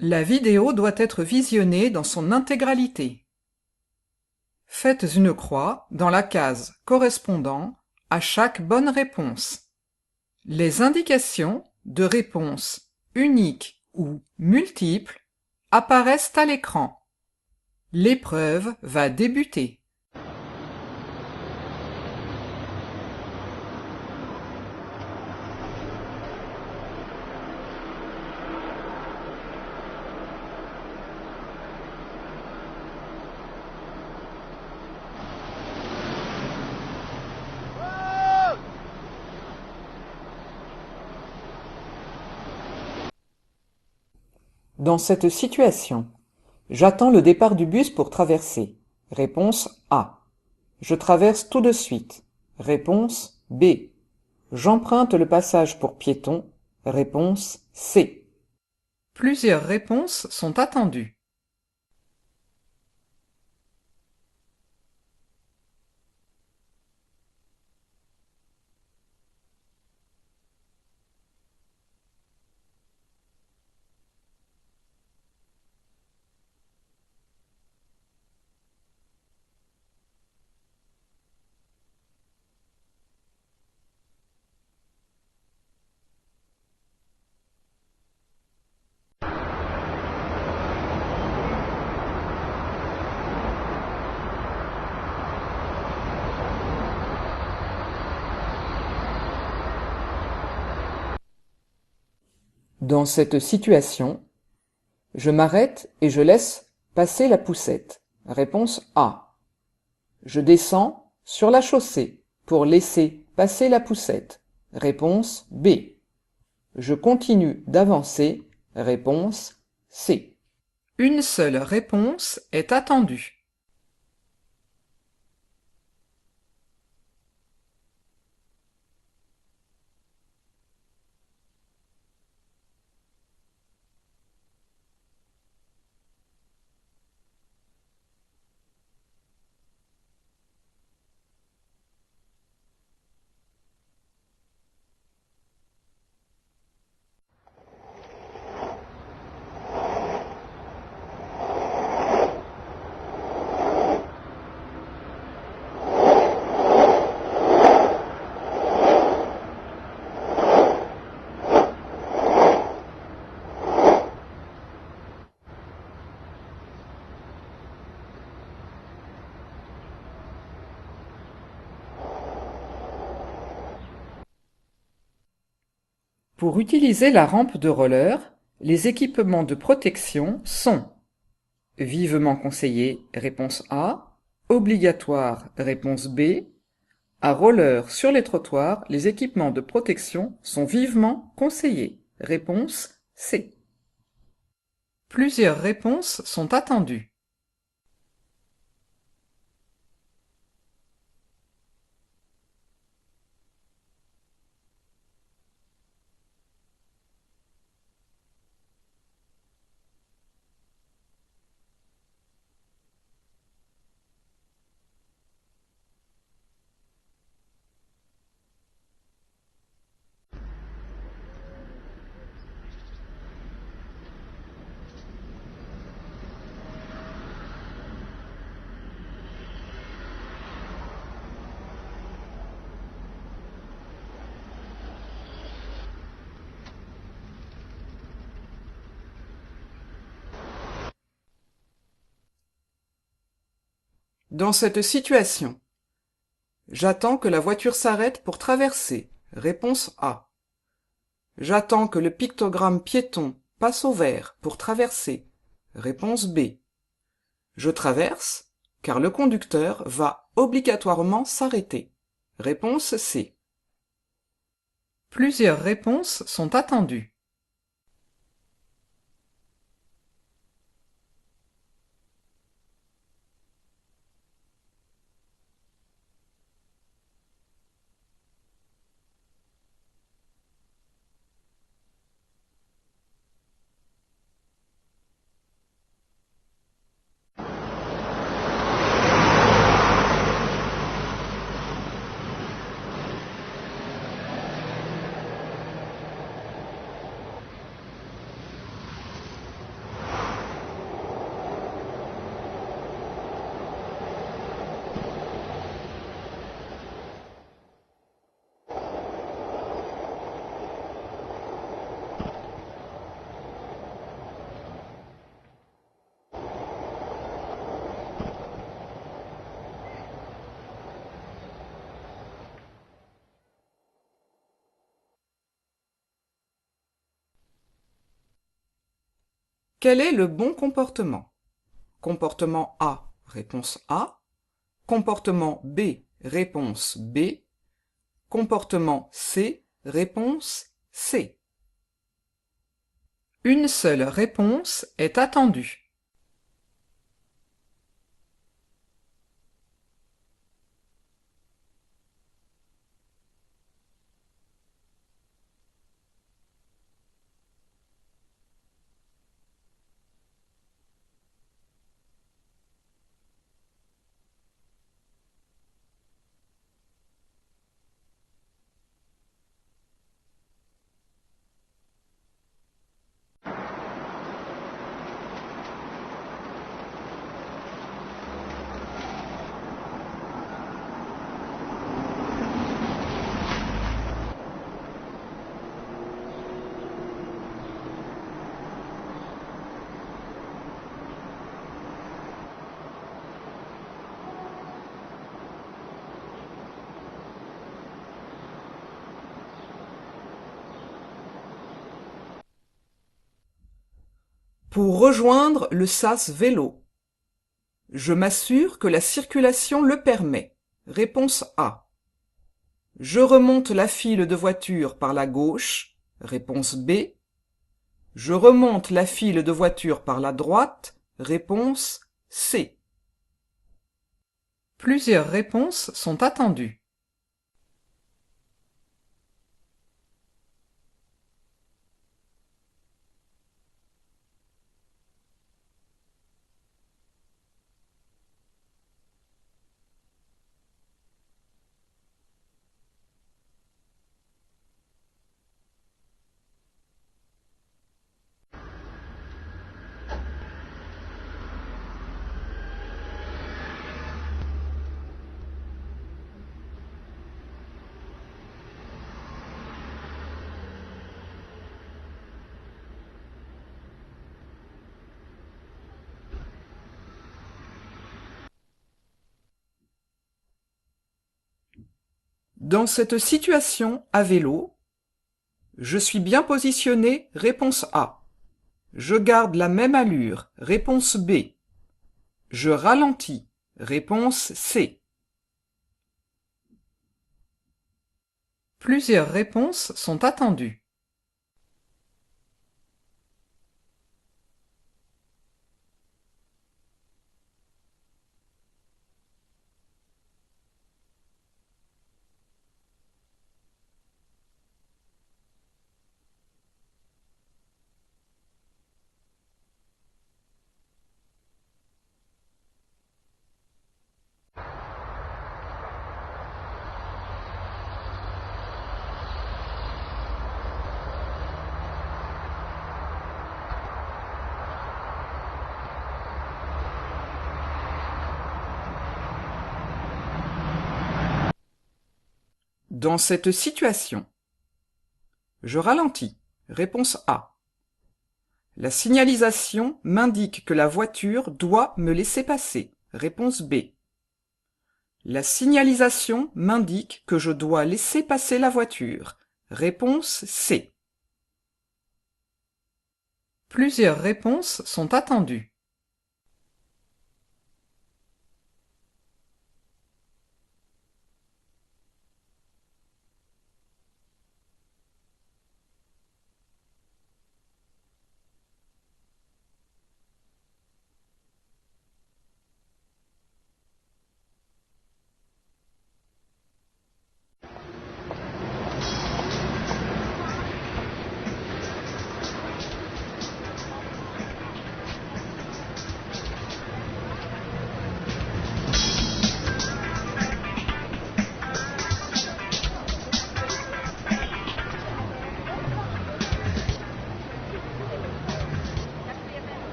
La vidéo doit être visionnée dans son intégralité. Faites une croix dans la case correspondant à chaque bonne réponse. Les indications de réponse unique ou multiple apparaissent à l'écran. L'épreuve va débuter. Dans cette situation, j'attends le départ du bus pour traverser. Réponse A. Je traverse tout de suite. Réponse B. J'emprunte le passage pour piétons. Réponse C. Plusieurs réponses sont attendues. Dans cette situation, je m'arrête et je laisse passer la poussette. Réponse A. Je descends sur la chaussée pour laisser passer la poussette. Réponse B. Je continue d'avancer. Réponse C. Une seule réponse est attendue. Pour utiliser la rampe de roller, les équipements de protection sont vivement conseillé, réponse A, obligatoire, réponse B. À roller sur les trottoirs, les équipements de protection sont vivement conseillés, réponse C. Plusieurs réponses sont attendues. Dans cette situation, j'attends que la voiture s'arrête pour traverser. Réponse A. J'attends que le pictogramme piéton passe au vert pour traverser. Réponse B. Je traverse, car le conducteur va obligatoirement s'arrêter. Réponse C. Plusieurs réponses sont attendues. Quel est le bon comportement? Comportement A, réponse A. Comportement B, réponse B. Comportement C, réponse C. Une seule réponse est attendue. Pour rejoindre le sas vélo. Je m'assure que la circulation le permet. Réponse A. Je remonte la file de voitures par la gauche. Réponse B. Je remonte la file de voitures par la droite. Réponse C. Plusieurs réponses sont attendues. Dans cette situation à vélo, je suis bien positionné, réponse A. Je garde la même allure, réponse B. Je ralentis, réponse C. Plusieurs réponses sont attendues. Dans cette situation, je ralentis. Réponse A. La signalisation m'indique que la voiture doit me laisser passer. Réponse B. La signalisation m'indique que je dois laisser passer la voiture. Réponse C. Plusieurs réponses sont attendues.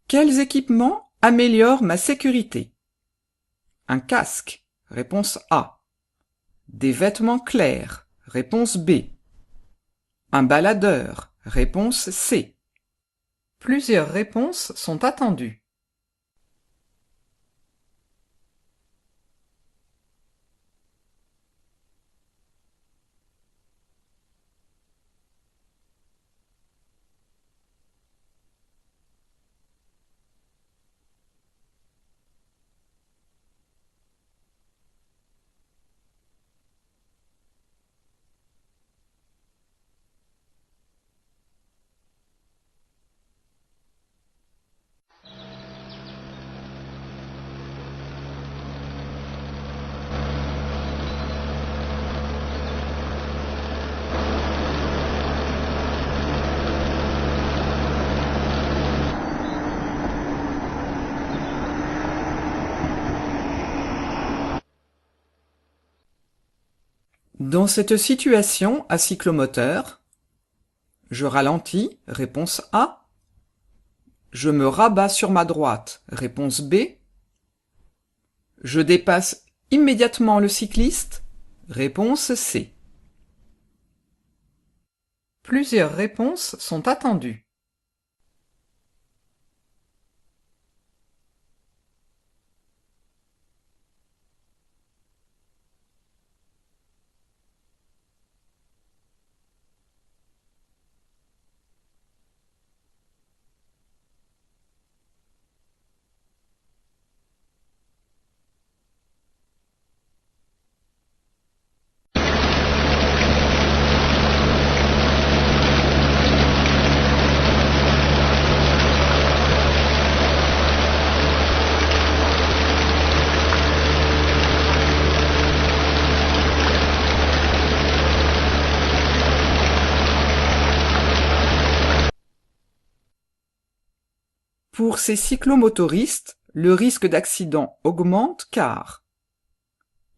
Quels équipements améliorent ma sécurité? Un casque. Réponse A. Des vêtements clairs. Réponse B. Un baladeur. Réponse C. Plusieurs réponses sont attendues. Dans cette situation à cyclomoteur, je ralentis, réponse A. Je me rabats sur ma droite, réponse B. Je dépasse immédiatement le cycliste, réponse C. Plusieurs réponses sont attendues. Pour ces cyclomotoristes, le risque d'accident augmente car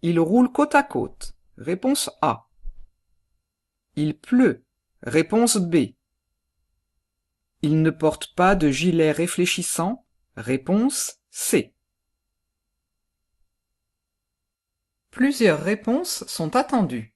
ils roulent côte à côte, réponse A. Il pleut, réponse B. Ils ne portent pas de gilet réfléchissant, réponse C. Plusieurs réponses sont attendues.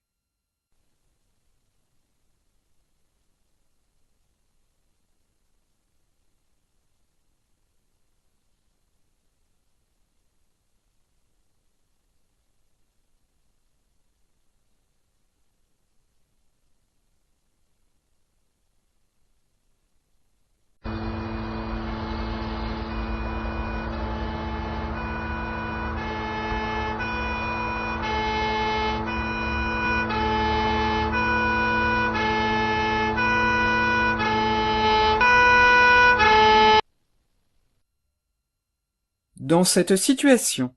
Dans cette situation,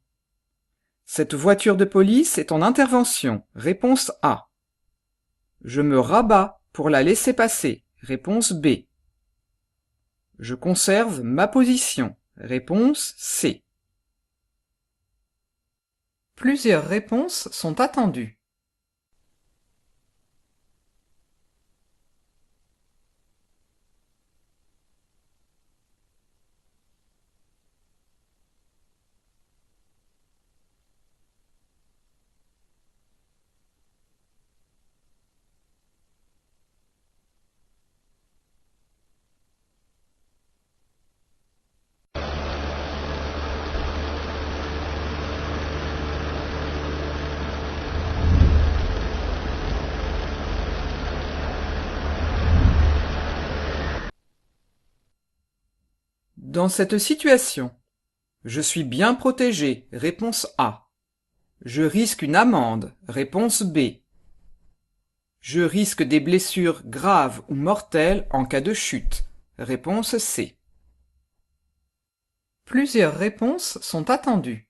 cette voiture de police est en intervention, réponse A. Je me rabats pour la laisser passer, réponse B. Je conserve ma position, réponse C. Plusieurs réponses sont attendues. Dans cette situation, je suis bien protégé, réponse A. Je risque une amende, réponse B. Je risque des blessures graves ou mortelles en cas de chute, réponse C. Plusieurs réponses sont attendues.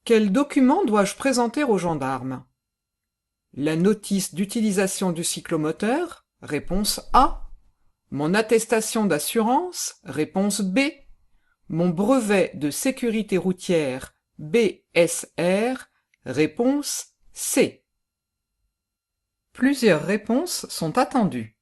Quel document dois-je présenter aux gendarmes? La notice d'utilisation du cyclomoteur, réponse A. Mon attestation d'assurance, réponse B. Mon brevet de sécurité routière, BSR, réponse C. Plusieurs réponses sont attendues.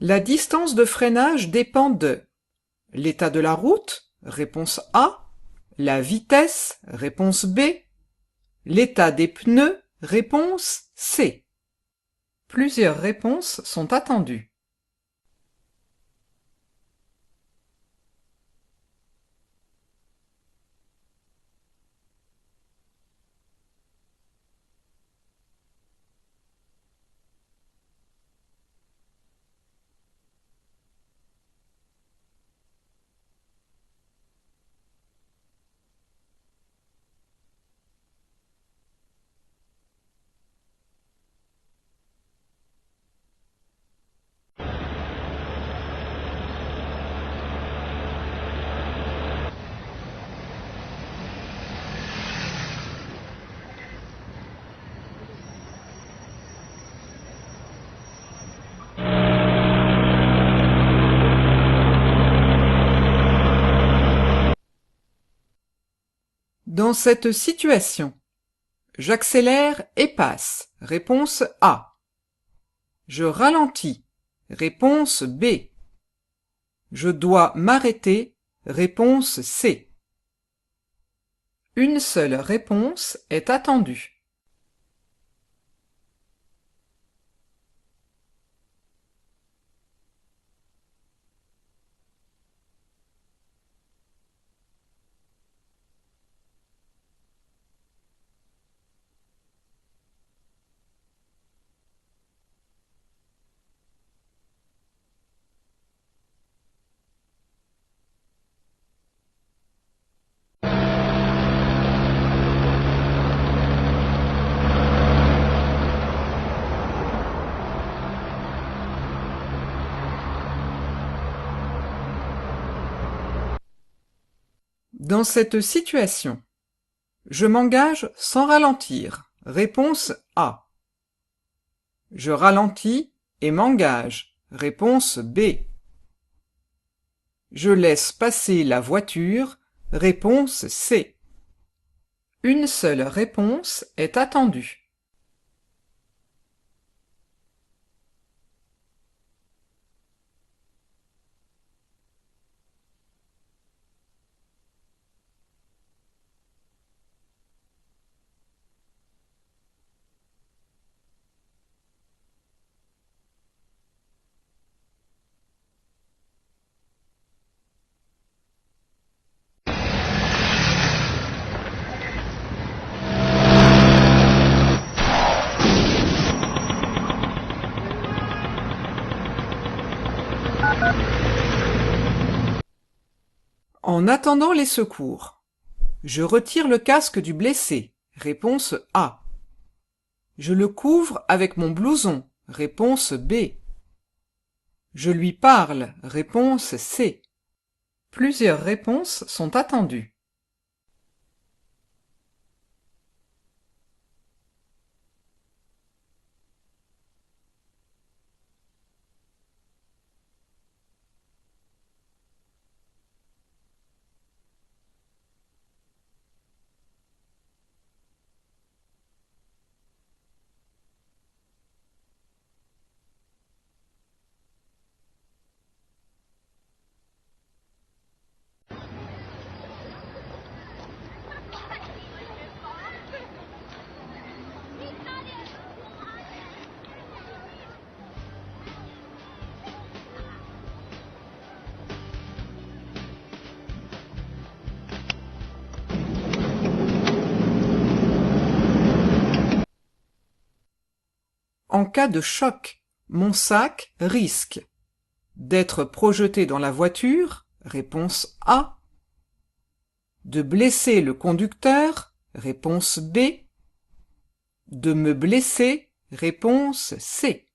La distance de freinage dépend de l'état de la route, réponse A, la vitesse, réponse B, l'état des pneus, réponse C. Plusieurs réponses sont attendues. Dans cette situation, j'accélère et passe. Réponse A. Je ralentis. Réponse B. Je dois m'arrêter. Réponse C. Une seule réponse est attendue. Dans cette situation, je m'engage sans ralentir. Réponse A. Je ralentis et m'engage. Réponse B. Je laisse passer la voiture. Réponse C. Une seule réponse est attendue. En attendant les secours, je retire le casque du blessé. Réponse A. Je le couvre avec mon blouson. Réponse B. Je lui parle. Réponse C. Plusieurs réponses sont attendues. En cas de choc, mon sac risque d'être projeté dans la voiture. Réponse A. De blesser le conducteur. Réponse B. De me blesser. Réponse C.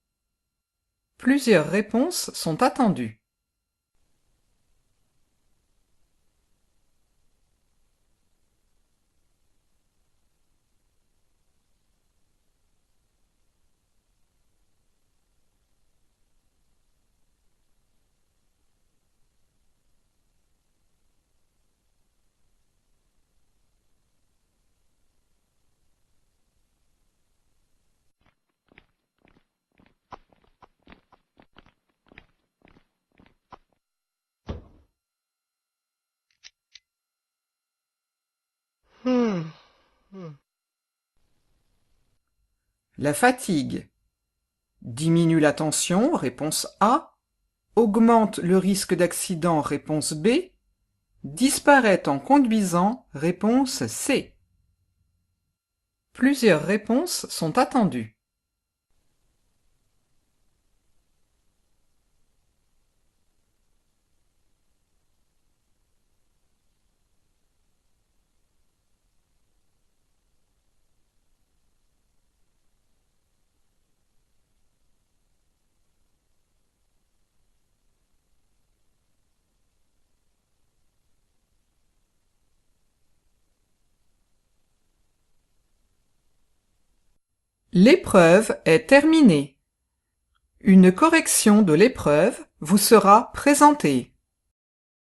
Plusieurs réponses sont attendues. La fatigue. Diminue la tension, réponse A. Augmente le risque d'accident, réponse B. Disparaît en conduisant, réponse C. Plusieurs réponses sont attendues. L'épreuve est terminée. Une correction de l'épreuve vous sera présentée.